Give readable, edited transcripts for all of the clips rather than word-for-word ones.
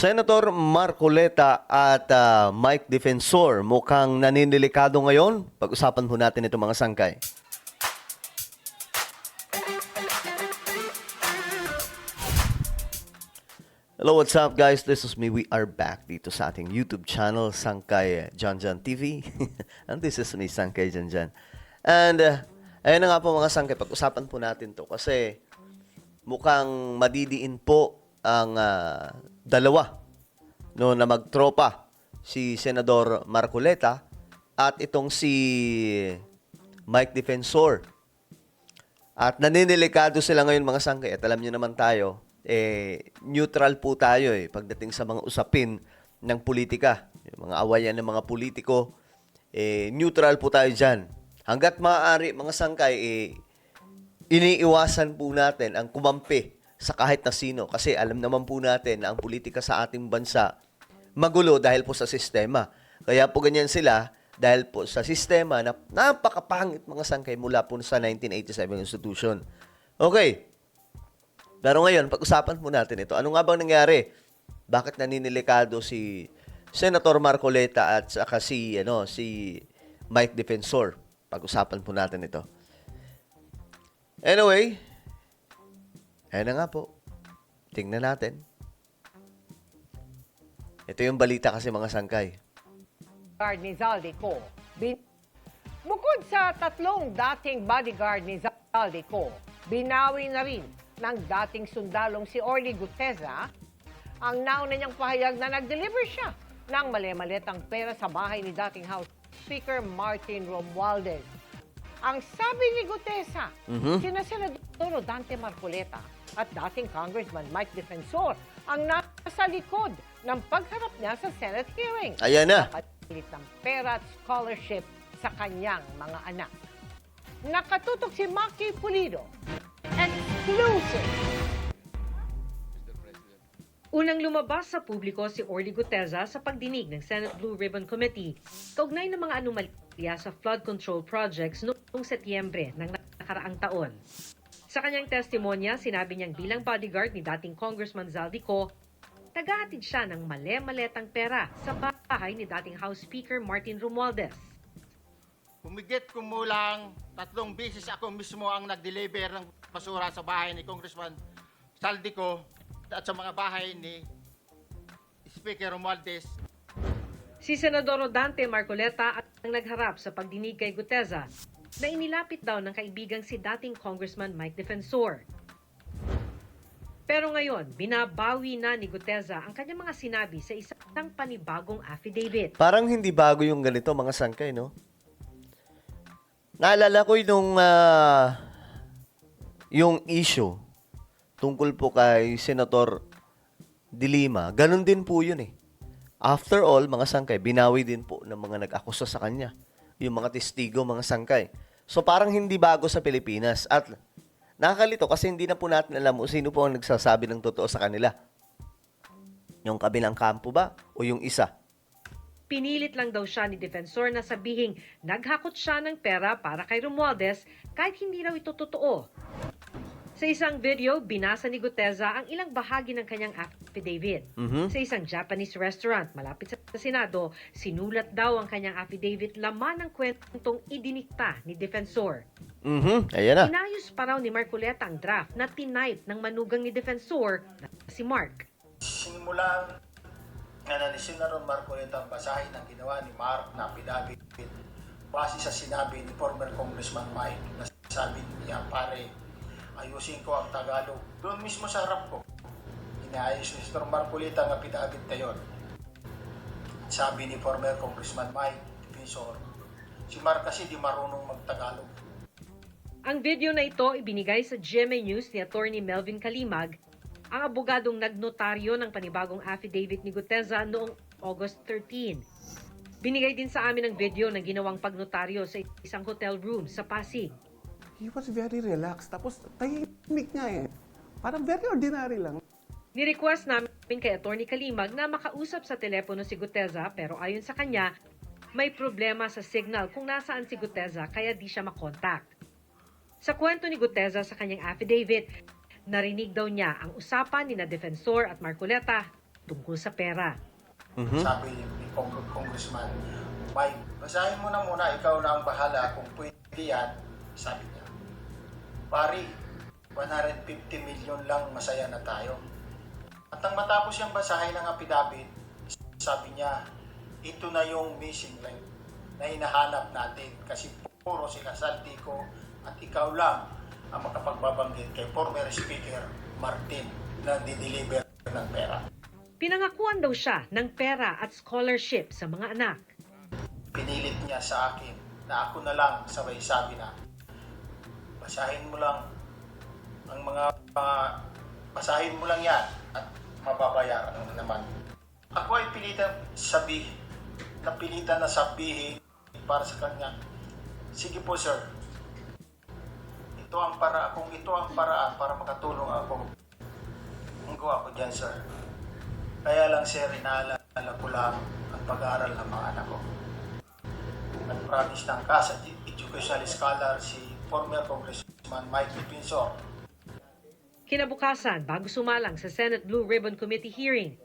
Senator Marcoleta at Mike Defensor mukhang naninilikado ngayon. Pag-usapan po natin itong mga sangkay. Hello, what's up guys? This is me. We are back dito sa ating YouTube channel, Sangkay Janjan TV. And this is me, Sangkay Janjan. And ayun na nga po mga sangkay, pag-usapan po natin to kasi mukhang madidiin po ang dalawa no, na magtropa, si Senador Marcoleta at itong si Mike Defensor. At naninilikado sila ngayon mga sangkay. At alam niyo naman tayo, neutral po tayo pagdating sa mga usapin ng politika. Yung mga awayan ng mga politiko, neutral po tayo dyan. Hanggat maaari mga sangkay, iniiwasan po natin ang kumampi sa kahit na sino. Kasi alam naman po natin na ang politika sa ating bansa magulo dahil po sa sistema. Kaya po ganyan sila dahil po sa sistema na napakapangit mga sangkay mula po sa 1987 Constitution. Okay. Pero ngayon, pag-usapan po natin ito. Ano nga bang nangyari? Bakit naninilikado si Senator Marcoleta at saka si Mike Defensor? Pag-usapan po natin ito. Anyway, ayan na nga po. Tingnan natin. Ito yung balita kasi mga sangkay. Bodyguard ni Zaldico. Bukod sa tatlong dating bodyguard ni Zaldico, binawi na rin ng dating sundalong si Orly Guteza ang nauna niyang pahayag na nag-deliver siya ng mali-malitang pera sa bahay ni dating House Speaker Martin Romualdez. Ang sabi ni Guteza, sina Senador Dante Marcoleta at dating Congressman Mike Defensor ang nasa likod ng pagharap niya sa Senate hearing. Ayan na. Nakapilit ng pera at scholarship sa kanyang mga anak. Nakatutok si Maki Pulido. Exclusive! Unang lumabas sa publiko si Orly Guteza sa pagdinig ng Senate Blue Ribbon Committee kaugnay ng mga anomalya sa flood control projects noong Setyembre ng nakaraang taon. Sa kanyang testimonya, sinabi niyang bilang bodyguard ni dating Congressman Zaldico, naghahatid siya ng mali-maletang pera sa bahay ni dating House Speaker Martin Romualdez. Humigit kumulang 3 beses ako mismo ang nag-deliver ng basura sa bahay ni Congressman Zaldico at sa mga bahay ni Speaker Romualdez. Si Senador Dante Marcoleta ang nagharap sa pagdinig kay Guteza na inilapit daw ng kaibigang si dating Congressman Mike Defensor. Pero ngayon, binabawi na ni Guteza ang kanyang mga sinabi sa isang panibagong affidavit. Parang hindi bago yung ganito mga sangkay, no? Naalala ko yung issue tungkol po kay Senator De Lima. Ganon din po yun eh. After all, mga sangkay, binawi din po ng mga nag-akusa sa kanya. Yung mga testigo, mga sangkay. So parang hindi bago sa Pilipinas. At nakakalito kasi hindi na po natin alam kung sino po ang nagsasabi ng totoo sa kanila. Yung kabilang kampo ba o yung isa? Pinilit lang daw siya ni Defensor na sabihing naghakot siya ng pera para kay Romualdez kahit hindi raw ito totoo. Sa isang video, binasa ni Guteza ang ilang bahagi ng kanyang affidavit. Sa isang Japanese restaurant malapit sa Senado, sinulat daw ang kanyang affidavit laman ng kwentong idinikta ni Defensor. Ayan na. Inayos pa raw ni Marcoleta ang draft na tinype ng manugang ni Defensor na si Mark. Simulang na ni Senator Marcoleta ang basahin ang ginawa ni Mark na affidavit base sa sinabi ni former Congressman Mike na sabi niya, pare, ayusin ko ang Tagalog. Doon mismo sa harap ko, inaayos ni Senator Marcoleta ang affidavit na yun. Sabi ni former Congressman Mike Defensor, si Mark kasi di marunong mag-Tagalog. Ang video na ito ibinigay sa GMA News ni Attorney Melvin Kalimag, ang abogadong nagnotaryo ng panibagong affidavit ni Guteza noong August 13. Binigay din sa amin ang video ng ginawang pagnotaryo sa isang hotel room sa Pasig. He was very relaxed. Tapos tahimik niya eh. Parang very ordinary lang. Ni-request namin kay Attorney Kalimag na makausap sa telepono si Guteza pero ayon sa kanya, may problema sa signal kung nasaan si Guteza kaya di siya makontak. Sa kwento ni Guteza sa kanyang affidavit, narinig daw niya ang usapan ni na Defensor at Marcoleta tungkol sa pera. Sabi ni Congressman Mike, basahin mo na muna, ikaw na ang bahala kung pwede yan, sabi niya. Pari, 150 million lang, masaya na tayo. At nang matapos siyang basahin ng affidavit, sabi niya, ito na yung missing link na hinahanap natin kasi puro sila Saldico at ikaw lang ang makapagbabanggit kay former Speaker Martin na di-deliver ng pera. Pinangakuan daw siya ng pera at scholarship sa mga anak. Pinilit niya sa akin na ako na lang sabay sabi na basahin mo lang ang mga basahin mo lang yan at mababayaran mo naman. Ako ay napilitan na sabihin para sa kanya, sige po sir, kung ito ang paraan para makatulong ako, ang gawa ko dyan sir. Kaya lang sir, inaalala ko lang ang pag-aaral ng mga anak ko. Nag-promise ng CAS at educational scholar si former Congressman Mike Defensor. Kinabukasan, bago sumalang sa Senate Blue Ribbon Committee hearing,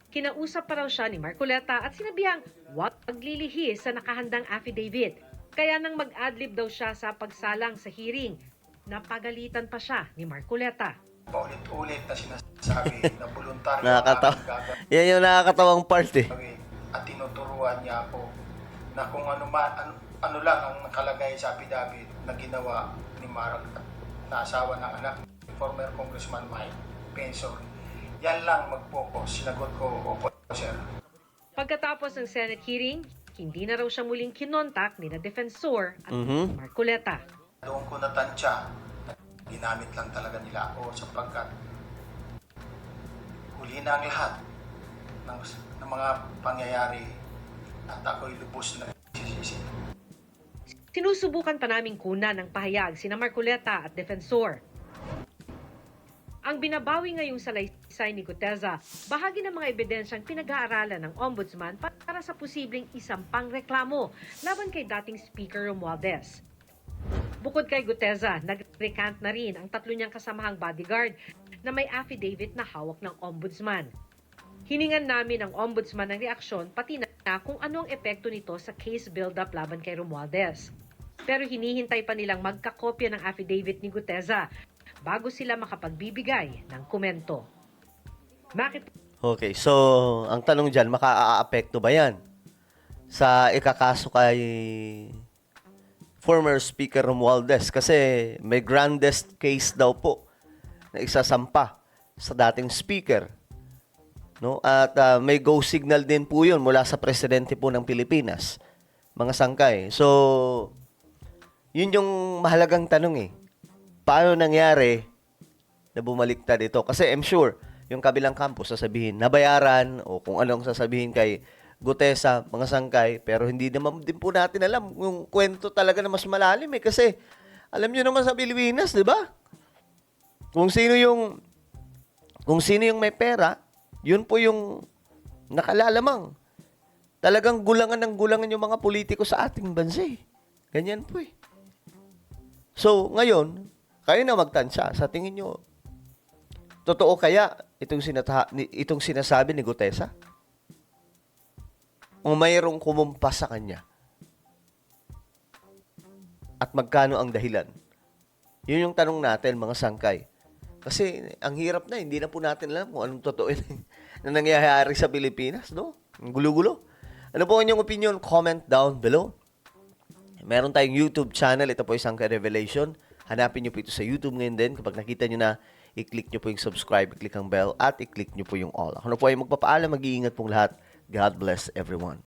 kinausap pa raw siya ni Marcoleta at sinabihang huwag paglilihis sa nakahandang affidavit. Kaya nang mag-adlib daw siya sa pagsalang sa hearing, napagalitan pa siya ni Marcoleta. Paulit-ulit na sinasabi na voluntaryo Nakakatawa. ang gagawin. Yan yung nakakatawang part eh. At tinuturuan niya ako na kung ano lang ang nakalagay sa affidavit na ginawa ni Mark na asawa ng anak ni former Congressman Mike Defensor. Yan lang mag-focus. Sinagot ko, opo, sir. Pagkatapos ng Senate hearing, hindi na raw siya muling kinontak ni na Defensor at Mhm. Marcoleta. Doon ko natansya na ginamit lang talaga nila ako sapagkat huli na ang lahat ng mga pangyayari at ako'y lubos na nagsisisi. Sinusubukan pa naming kunan ng pahayag sina Marcoleta at Defensor. Ang binabawi ngayong salaysay ni Guteza, bahagi ng mga ebidensyang pinag-aaralan ng Ombudsman para sa posibleng isampang reklamo laban kay dating Speaker Romualdez. Bukod kay Guteza, nag-recant na rin ang 3 niyang kasamahang bodyguard na may affidavit na hawak ng Ombudsman. Hiningan namin ng Ombudsman ng reaksyon pati na kung ano ang epekto nito sa case build-up laban kay Romualdez. Pero hinihintay pa nilang magkakopya ng affidavit ni Guteza bago sila makapagbibigay ng komento. Bakit Okay, so ang tanong dyan, makaaapekto ba yan sa ikakaso kay former Speaker Romualdez? Kasi may grandest case daw po na isasampa sa dating Speaker. No? At may go signal din po yun mula sa Presidente po ng Pilipinas, mga sangkay. So, yun yung mahalagang tanong eh. Paano nangyari na bumaliktad ito? Kasi I'm sure, yung kabilang campus sasabihin, nabayaran o kung anong sasabihin kay Guteza, mga sangkay, pero hindi naman din po natin alam yung kwento talaga na mas malalim eh. Kasi alam nyo naman sa Pilipinas, di ba? Kung sino yung may pera, yun po yung nakalalamang. Talagang gulangan ng gulangan yung mga politiko sa ating bansa eh. Ganyan po eh. So, ngayon, kayo na magtansya. Sa tingin nyo, totoo kaya itong sinasabi ni Guteza? O mayroong kumumpas sa kanya? At magkano ang dahilan? Yun yung tanong natin, mga sangkay. Kasi ang hirap na, hindi na po natin alam kung anong totoo na nangyayari sa Pilipinas, no? Ang gulo-gulo. Ano po ang inyong opinion? Comment down below. Meron tayong YouTube channel. Ito po isang Revelation. Hanapin nyo po ito sa YouTube ngayon din. Kapag nakita nyo na, i-click nyo po yung subscribe, i-click ang bell, at i-click nyo po yung all. Ako na po ay magpapaalam. Mag-iingat pong lahat. God bless everyone.